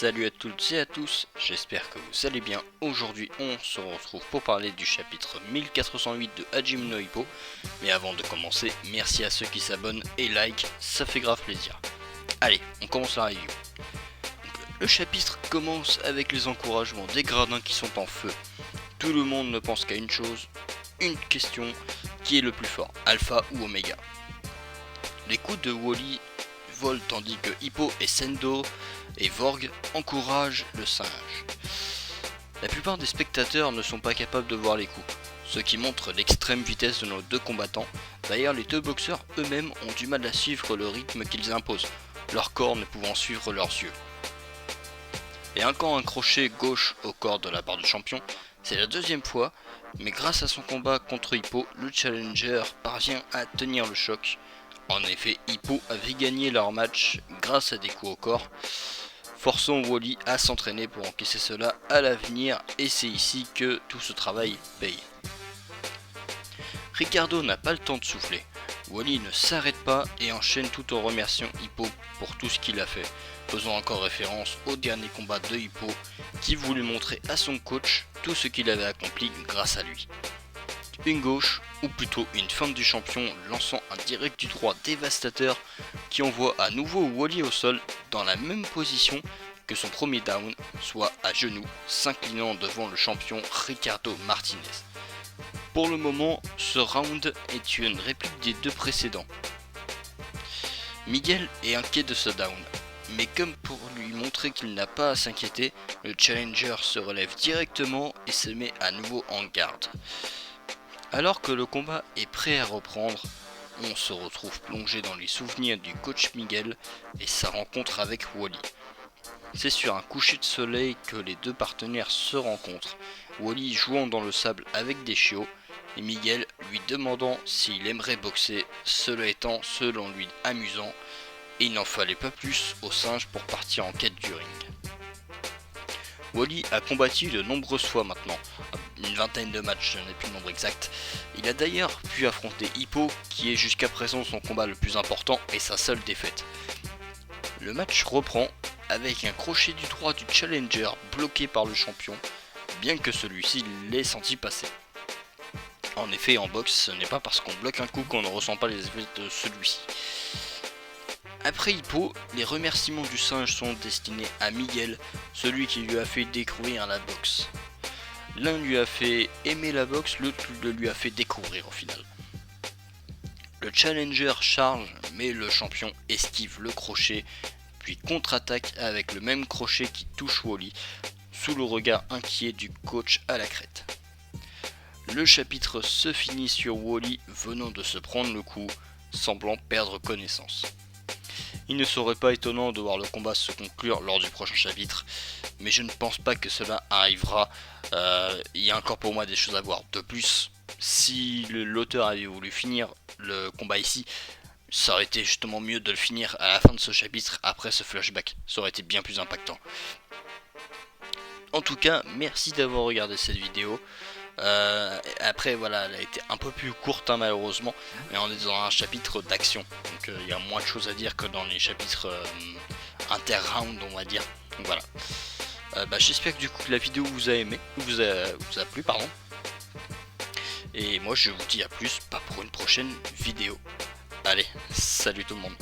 Salut à toutes et à tous, j'espère que vous allez bien. Aujourd'hui on se retrouve pour parler du chapitre 1408 de Hajime no Ippo. Mais avant de commencer, merci à ceux qui s'abonnent et like, ça fait grave plaisir. Allez, on commence la review. Le chapitre commence avec les encouragements des gradins qui sont en feu. Tout le monde ne pense qu'à une chose, une question, qui est le plus fort, Alpha ou Omega. Les coups de Wally volent tandis que Hippo et Sendo et Vorg encouragent le singe. La plupart des spectateurs ne sont pas capables de voir les coups, ce qui montre l'extrême vitesse de nos deux combattants. D'ailleurs, les deux boxeurs eux-mêmes ont du mal à suivre le rythme qu'ils imposent, leur corps ne pouvant suivre leurs yeux. Et encore un crochet gauche au corps de la part du champion, c'est la deuxième fois, mais grâce à son combat contre Hippo, le challenger parvient à tenir le choc. En effet, Hippo avait gagné leur match grâce à des coups au corps, forçant Wally à s'entraîner pour encaisser cela à l'avenir, et c'est ici que tout ce travail paye. Ricardo n'a pas le temps de souffler. Wally ne s'arrête pas et enchaîne tout en remerciant Hippo pour tout ce qu'il a fait, faisant encore référence au dernier combat de Hippo qui voulait montrer à son coach tout ce qu'il avait accompli grâce à lui. Une gauche, ou plutôt une feinte du champion lançant un direct du droit dévastateur qui envoie à nouveau Wally au sol dans la même position que son premier down, soit à genoux, s'inclinant devant le champion Ricardo Martinez. Pour le moment, ce round est une réplique des deux précédents. Miguel est inquiet de ce down, mais comme pour lui montrer qu'il n'a pas à s'inquiéter, le challenger se relève directement et se met à nouveau en garde. Alors que le combat est prêt à reprendre, on se retrouve plongé dans les souvenirs du coach Miguel et sa rencontre avec Wally. C'est sur un coucher de soleil que les deux partenaires se rencontrent, Wally jouant dans le sable avec des chiots et Miguel lui demandant s'il aimerait boxer, cela étant selon lui amusant, et il n'en fallait pas plus au singe pour partir en quête du ring. Wally a combattu de nombreuses fois maintenant, une vingtaine de matchs, je n'ai plus le nombre exact. Il a d'ailleurs pu affronter Hippo, qui est jusqu'à présent son combat le plus important et sa seule défaite. Le match reprend avec un crochet du droit du challenger bloqué par le champion, bien que celui-ci l'ait senti passer. En effet, en boxe, ce n'est pas parce qu'on bloque un coup qu'on ne ressent pas les effets de celui-ci. Après Hippo, les remerciements du singe sont destinés à Miguel, celui qui lui a fait découvrir la boxe. L'un lui a fait aimer la boxe, l'autre le lui a fait découvrir au final. Le challenger charge, mais le champion esquive le crochet, puis contre-attaque avec le même crochet qui touche Wally, sous le regard inquiet du coach à la crête. Le chapitre se finit sur Wally venant de se prendre le coup, semblant perdre connaissance. Il ne serait pas étonnant de voir le combat se conclure lors du prochain chapitre, mais je ne pense pas que cela arrivera. Il y a encore pour moi des choses à voir. De plus, si l'auteur avait voulu finir le combat ici, ça aurait été justement mieux de le finir à la fin de ce chapitre, après ce flashback. Ça aurait été bien plus impactant. En tout cas, merci d'avoir regardé cette vidéo. Après voilà, elle a été un peu plus courte malheureusement, mais on est dans un chapitre d'action, donc il y a moins de choses à dire que dans les chapitres inter-round on va dire. Donc voilà, j'espère que du coup la vidéo vous a aimé, vous a plu pardon, et moi je vous dis à plus, pas pour une prochaine vidéo. Allez, salut tout le monde.